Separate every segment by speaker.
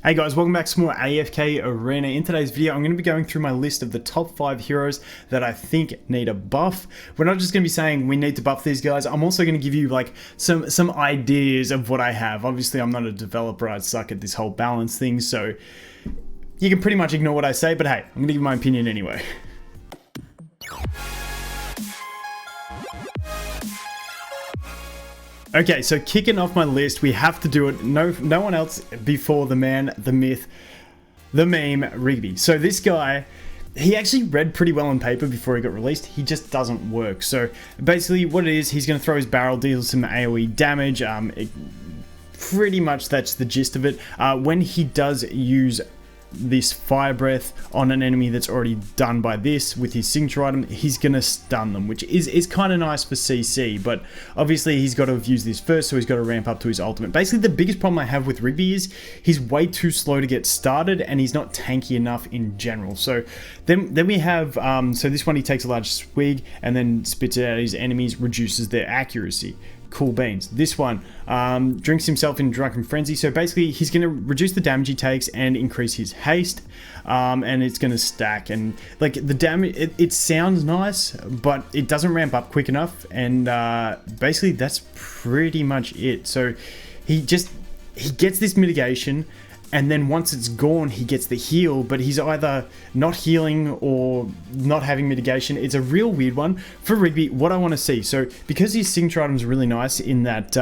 Speaker 1: Hey guys, welcome back to more AFK Arena. In today's video, I'm going to be going through my list of the top 5 heroes that I think need a buff. We're not just going to be saying we need to buff these guys. I'm also going to give you like some ideas of what I have. Obviously, I'm not a developer. I suck at this whole balance thing, so you can pretty much ignore what I say, but hey, I'm going to give my opinion anyway. Okay, so kicking off my list, we have to do it. No one else before the man, the myth, the meme, Rigby. So this guy, he actually read pretty well on paper before he got released. He just doesn't work. So basically what it is, he's going to throw his barrel, deal some AoE damage. Pretty much that's the gist of it. When he does use this fire breath on an enemy that's already done by this with his signature item, he's gonna stun them, which is kind of nice for CC, but obviously he's got to have used this first, so he's got to ramp up to his ultimate. Basically the biggest problem I have with Rigby is he's way too slow to get started and he's not tanky enough in general. So then we have so this one, he takes a large swig and then spits it at his enemies, reduces their accuracy. Cool beans. This one drinks himself in drunken frenzy, so basically he's going to reduce the damage he takes and increase his haste, and it's going to stack, and like the damage, it sounds nice, but it doesn't ramp up quick enough, and basically that's pretty much it. So he gets this mitigation, and then once it's gone, he gets the heal, but he's either not healing or not having mitigation. It's a real weird one. For Rigby, what I want to see, so because his signature item is really nice in that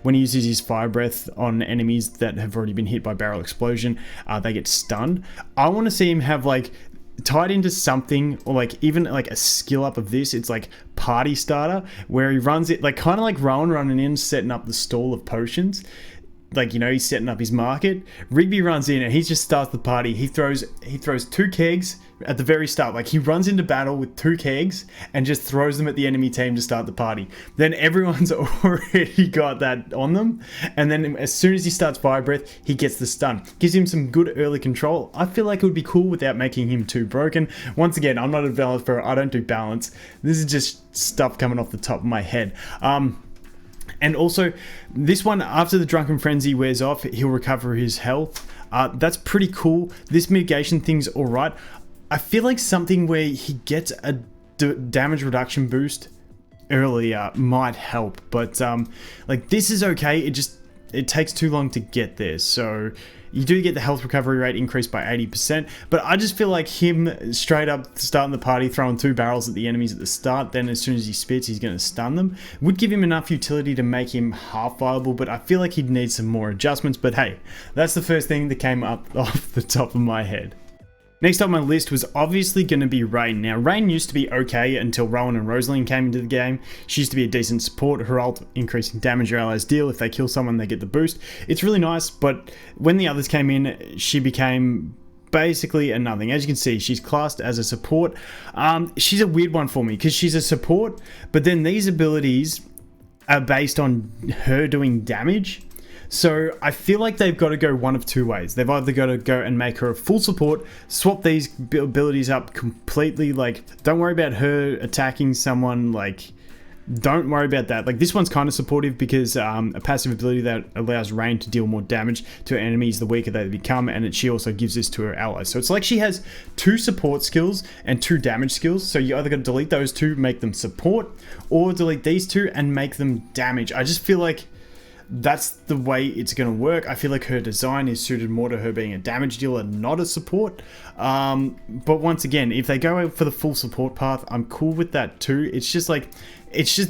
Speaker 1: when he uses his fire breath on enemies that have already been hit by barrel explosion, they get stunned. I want to see him have like tied into something, or like even like a skill up of this. It's like party starter, where he runs it like kind of like Rowan running in, setting up the stall of potions. Like, you know, he's setting up his market. Rigby runs in and he just starts the party. He throws 2 kegs at the very start. Like, he runs into battle with 2 kegs and just throws them at the enemy team to start the party. Then everyone's already got that on them. And then as soon as he starts fire breath, he gets the stun. Gives him some good early control. I feel like it would be cool without making him too broken. Once again, I'm not a developer. I don't do balance. This is just stuff coming off the top of my head. And also, this one, after the Drunken Frenzy wears off, he'll recover his health. That's pretty cool. This mitigation thing's alright. I feel like something where he gets a damage reduction boost earlier might help. But, like, this is okay. It takes too long to get there. So you do get the health recovery rate increased by 80%, but I just feel like him straight up starting the party, throwing 2 barrels at the enemies at the start, then as soon as he spits, he's going to stun them, would give him enough utility to make him half viable, but I feel like he'd need some more adjustments. But hey, that's the first thing that came up off the top of my head. Next on my list was obviously going to be Rain. Now, Rain used to be okay until Rowan and Rosaline came into the game. She used to be a decent support. Her ult increasing damage your allies deal. If they kill someone, they get the boost. It's really nice, but when the others came in, she became basically a nothing. As you can see, she's classed as a support. She's a weird one for me because she's a support, but then these abilities are based on her doing damage. So I feel like they've got to go one of 2 ways. They've either got to go and make her a full support, swap these abilities up completely, like don't worry about her attacking someone, like don't worry about that. Like this one's kind of supportive because a passive ability that allows Rain to deal more damage to enemies the weaker they become, and she also gives this to her allies. So it's like she has 2 support skills and 2 damage skills. So you either got to delete those 2, make them support, or delete these 2 and make them damage. I just feel like that's the way it's going to work. I feel like her design is suited more to her being a damage dealer, not a support. But once again, if they go for the full support path, I'm cool with that too. It's just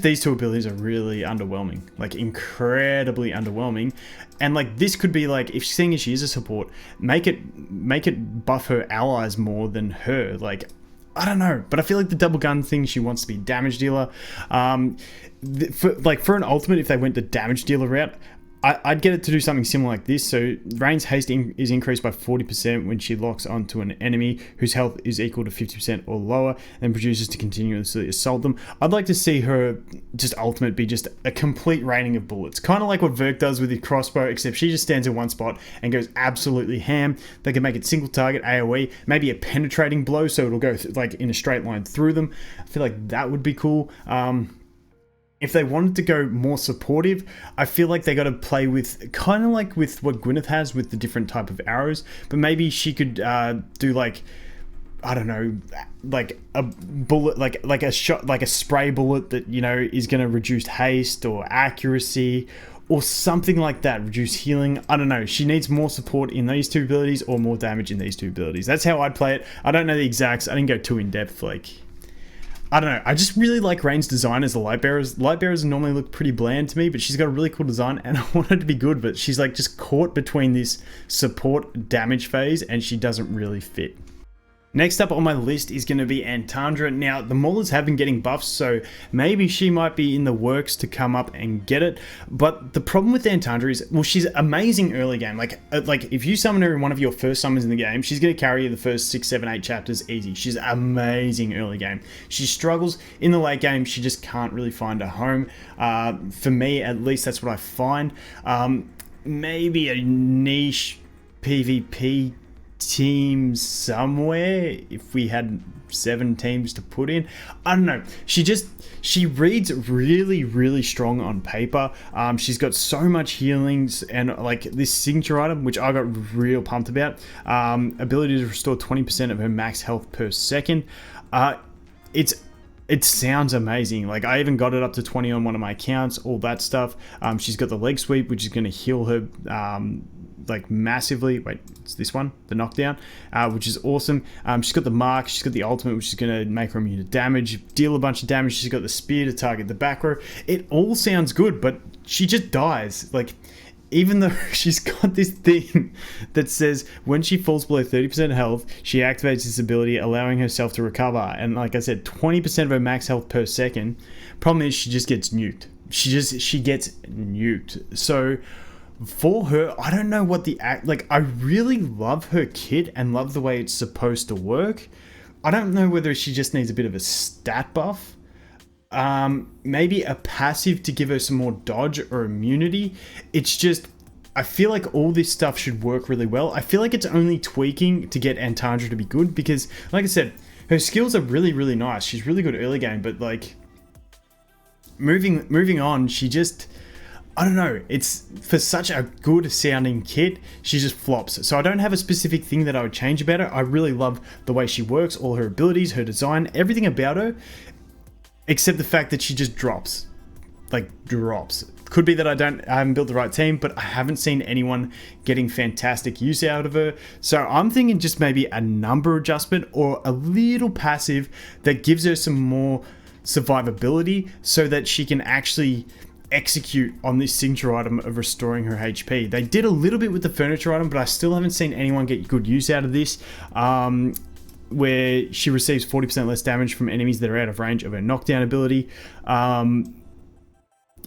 Speaker 1: these 2 abilities are really underwhelming, like incredibly underwhelming. And like this could be like, if seeing as she is a support, make it buff her allies more than her. Like, I don't know, but I feel like the double gun thing, she wants to be damage dealer. For an ultimate, if they went the damage dealer route, I'd get it to do something similar like this. So Rain's haste is increased by 40% when she locks onto an enemy whose health is equal to 50% or lower, and produces to continuously assault them. I'd like to see her just ultimate be just a complete raining of bullets, kind of like what Verk does with his crossbow, except she just stands in one spot and goes absolutely ham. They can make it single target AoE, maybe a penetrating blow, so it'll go like in a straight line through them. I feel like that would be cool. If they wanted to go more supportive, I feel like they got to play with kind of like with what Gwyneth has with the different type of arrows, but maybe she could do like, I don't know, like a bullet, like a shot, like a spray bullet that, you know, is going to reduce haste or accuracy or something like that, reduce healing. I don't know. She needs more support in these two abilities or more damage in these two abilities. That's how I'd play it. I don't know the exacts. I didn't go too in depth. Like, I don't know. I just really like Rain's design as the light bearers. Light bearers normally look pretty bland to me, but she's got a really cool design and I want her to be good, but she's like just caught between this support damage phase and she doesn't really fit. Next up on my list is going to be Antandra. Now, the Maulers have been getting buffs, so maybe she might be in the works to come up and get it. But the problem with Antandra is, well, she's amazing early game. Like if you summon her in one of your first summons in the game, she's going to carry you the first 6, 7, 8 chapters easy. She's amazing early game. She struggles in the late game. She just can't really find a home. For me, at least, that's what I find. Maybe a niche PvP team somewhere if we had 7 teams to put in. I don't know. She reads really strong on paper. She's got so much healings and like this signature item, which I got real pumped about. Ability to restore 20% of her max health per second. It sounds amazing. Like I even got it up to 20 on one of my accounts, all that stuff. She's got the leg sweep, which is going to heal her like massively. Wait, it's this one, the knockdown, which is awesome. She's got the mark, she's got the ultimate, which is going to make her immune to damage, deal a bunch of damage. She's got the spear to target the back row. It all sounds good, but she just dies. Like, even though she's got this thing that says when she falls below 30% health, she activates this ability, allowing herself to recover. And like I said, 20% of her max health per second. Problem is, she just gets nuked. She gets nuked. So for her, I don't know what the like. I really love her kit and love the way it's supposed to work. I don't know whether she just needs a bit of a stat buff. Maybe a passive to give her some more dodge or immunity. It's just, I feel like all this stuff should work really well. I feel like it's only tweaking to get Antandra to be good because, like I said, her skills are really nice. She's really good early game, but like moving on, she just, I don't know, it's for such a good sounding kit, she just flops. So I don't have a specific thing that I would change about her. I really love the way she works, all her abilities, her design, everything about her, except the fact that she just drops. Like, drops. Could be that I haven't built the right team, but I haven't seen anyone getting fantastic use out of her. So I'm thinking just maybe a number adjustment or a little passive that gives her some more survivability so that she can actually execute on this signature item of restoring her HP. They did a little bit with the furniture item, but I still haven't seen anyone get good use out of this. Where she receives 40% less damage from enemies that are out of range of her knockdown ability.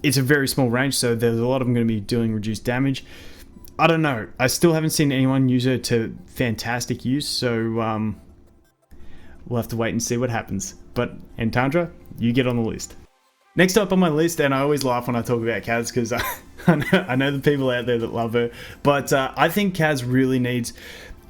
Speaker 1: It's a very small range, so there's a lot of them going to be doing reduced damage. I don't know. I still haven't seen anyone use her to fantastic use, so we'll have to wait and see what happens. But Antandra, you get on the list. Next up on my list, and I always laugh when I talk about Kaz because I know the people out there that love her, but I think Kaz really needs,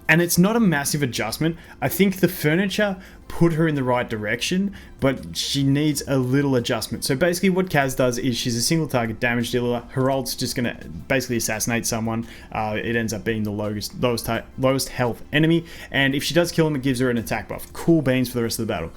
Speaker 1: and it's not a massive adjustment. I think the furniture put her in the right direction, but she needs a little adjustment. So basically what Kaz does is she's a single target damage dealer. Her ult's just going to basically assassinate someone. It ends up being the lowest health enemy. And if she does kill him, it gives her an attack buff. Cool beans for the rest of the battle.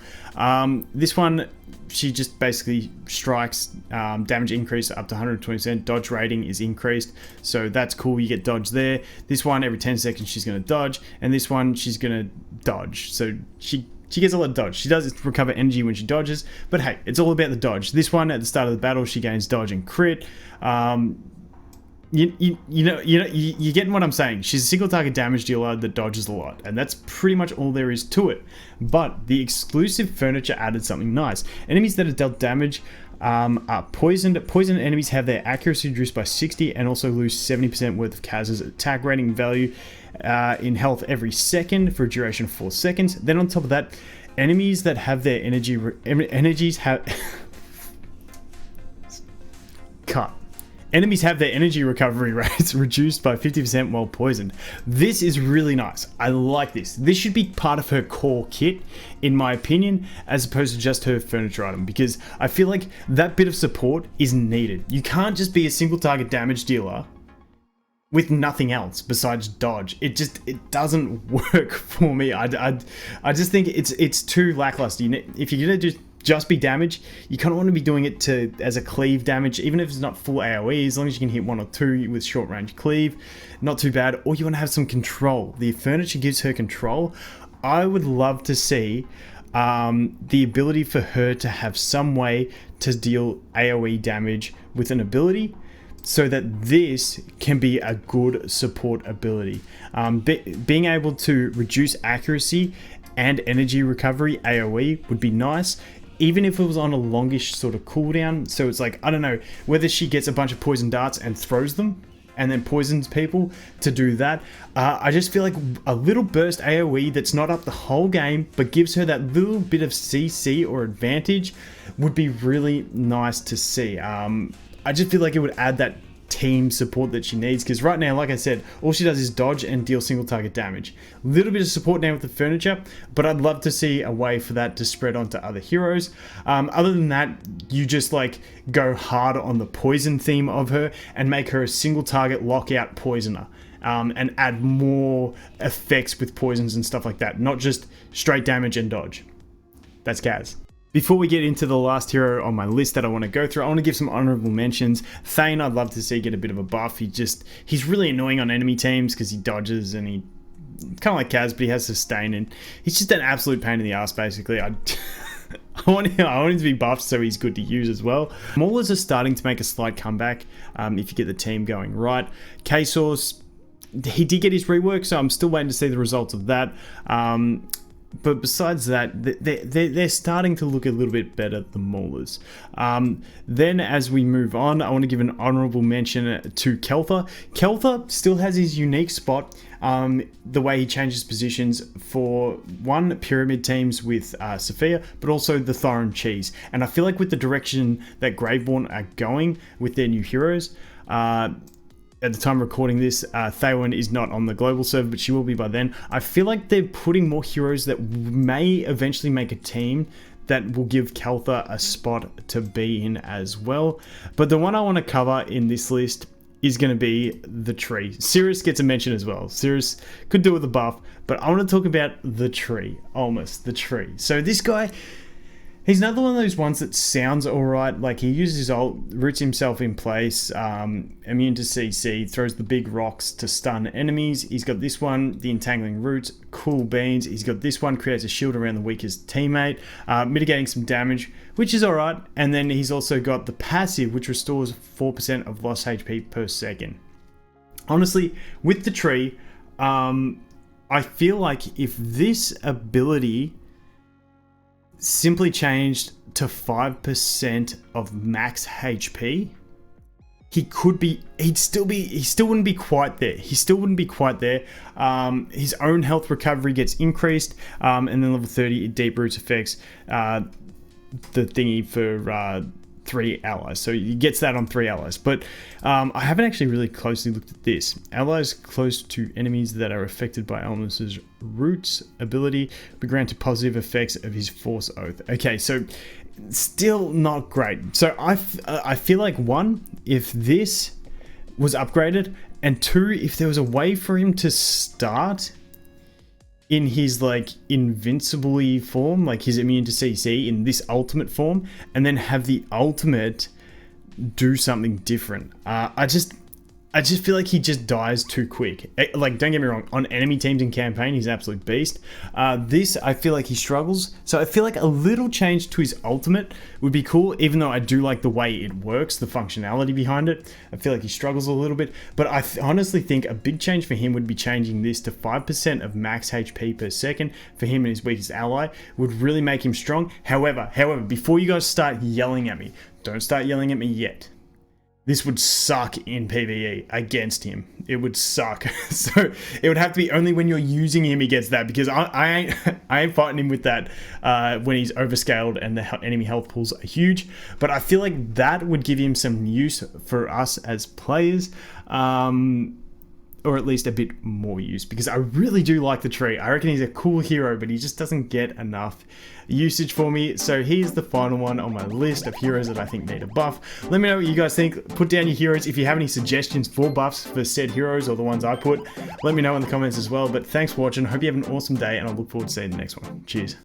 Speaker 1: This one, she just basically strikes, damage increase up to 120%. Dodge rating is increased, so that's cool. You get dodge there. This one, every 10 seconds she's going to dodge, and this one she's going to dodge. So she gets a lot of dodge. She does recover energy when she dodges, but hey, it's all about the dodge. This one, at the start of the battle, she gains dodge and crit. You're getting what I'm saying. She's a single target damage dealer that dodges a lot, and that's pretty much all there is to it. But the exclusive furniture added something nice. Enemies that are dealt damage are poisoned. Poisoned enemies have their accuracy reduced by 60 and also lose 70% worth of Kaz's attack rating value in health every second for a duration of 4 seconds. Then on top of that, enemies that have their energies have cut. Enemies have their energy recovery rates reduced by 50% while poisoned. This is really nice. I like this. This should be part of her core kit, in my opinion, as opposed to just her furniture item, because I feel like that bit of support is needed. You can't just be a single target damage dealer with nothing else besides dodge. It doesn't work for me. I just think it's too lackluster. If you're gonna just be damage, you kind of want to be doing it as a cleave damage, even if it's not full AoE, as long as you can hit 1 or 2 with short range cleave, not too bad. Or you want to have some control. The furniture gives her control. I would love to see the ability for her to have some way to deal AoE damage with an ability, so that this can be a good support ability. Being able to reduce accuracy and energy recovery AoE would be nice, even if it was on a longish sort of cooldown. So it's like, I don't know, whether she gets a bunch of poison darts and throws them and then poisons people to do that. I just feel like a little burst AoE that's not up the whole game, but gives her that little bit of CC or advantage would be really nice to see. I just feel like it would add that team support that she needs, because right now, like I said, all she does is dodge and deal single target damage. A little bit of support now with the furniture, but I'd love to see a way for that to spread onto other heroes. Other than that, you just like go hard on the poison theme of her and make her a single target lockout poisoner, and add more effects with poisons and stuff like that, not just straight damage and dodge. That's Kaz. Before we get into the last hero on my list that I want to go through, I want to give some honorable mentions. Thane, I'd love to see get a bit of a buff. He's really annoying on enemy teams because he dodges and he kind of like Kaz, but he has sustain and he's just an absolute pain in the ass. Basically, I want him to be buffed so he's good to use as well. Maulers are starting to make a slight comeback if you get the team going right. K-Source, he did get his rework, so I'm still waiting to see the results of that. But besides that, they're starting to look a little bit better, the Maulers. Then as we move on, I want to give an honorable mention to Kelther. Kelther still has his unique spot, the way he changes positions for one, pyramid teams with Sophia, but also the Thorin Cheese. And I feel like with the direction that Graveborn are going with their new heroes, at the time of recording this, Théowen is not on the global server, but she will be by then. I feel like they're putting more heroes that may eventually make a team that will give Kelther a spot to be in as well. But the one I want to cover in this list is going to be the tree. Cirrus gets a mention as well. Cirrus could do with a buff, but I want to talk about the tree. Almost, the tree. So this guy, he's another one of those ones that sounds alright. Like he uses his ult, roots himself in place, immune to CC, throws the big rocks to stun enemies. He's got this one, the entangling roots, cool beans. He's got this one, creates a shield around the weakest teammate, mitigating some damage, which is alright. And then he's also got the passive, which restores 4% of lost HP per second. Honestly, with the tree, I feel like if this ability simply changed to 5% of max HP, he still wouldn't be quite there. His own health recovery gets increased, and then level 30 deep roots affects the thingy for 3 allies, so he gets that on 3 allies. But I haven't actually really closely looked at this. Allies close to enemies that are affected by Elmus's roots ability will be granted positive effects of his Force Oath. Okay, so still not great. So I feel like, one, if this was upgraded, and two, if there was a way for him to start in his like invincible form, like his immune to CC in this ultimate form, and then have the ultimate do something different. I just feel like he just dies too quick. Like, don't get me wrong, on enemy teams in campaign, he's an absolute beast. This, I feel like he struggles. So I feel like a little change to his ultimate would be cool, even though I do like the way it works, the functionality behind it. I feel like he struggles a little bit. But I honestly think a big change for him would be changing this to 5% of max HP per second for him and his weakest ally. Would really make him strong. However, before you guys start yelling at me, don't start yelling at me yet. this would suck in PvE against him. It would suck. So it would have to be only when you're using him he gets that, because I ain't fighting him with that when he's overscaled and the enemy health pools are huge. But I feel like that would give him some use for us as players. Or at least a bit more use, because I really do like the tree. I reckon he's a cool hero, but he just doesn't get enough usage for me. So he's the final one on my list of heroes that I think need a buff. Let me know what you guys think. Put down your heroes. If you have any suggestions for buffs for said heroes or the ones I put, let me know in the comments as well. But thanks for watching. Hope you have an awesome day, and I look forward to seeing you in the next one. Cheers.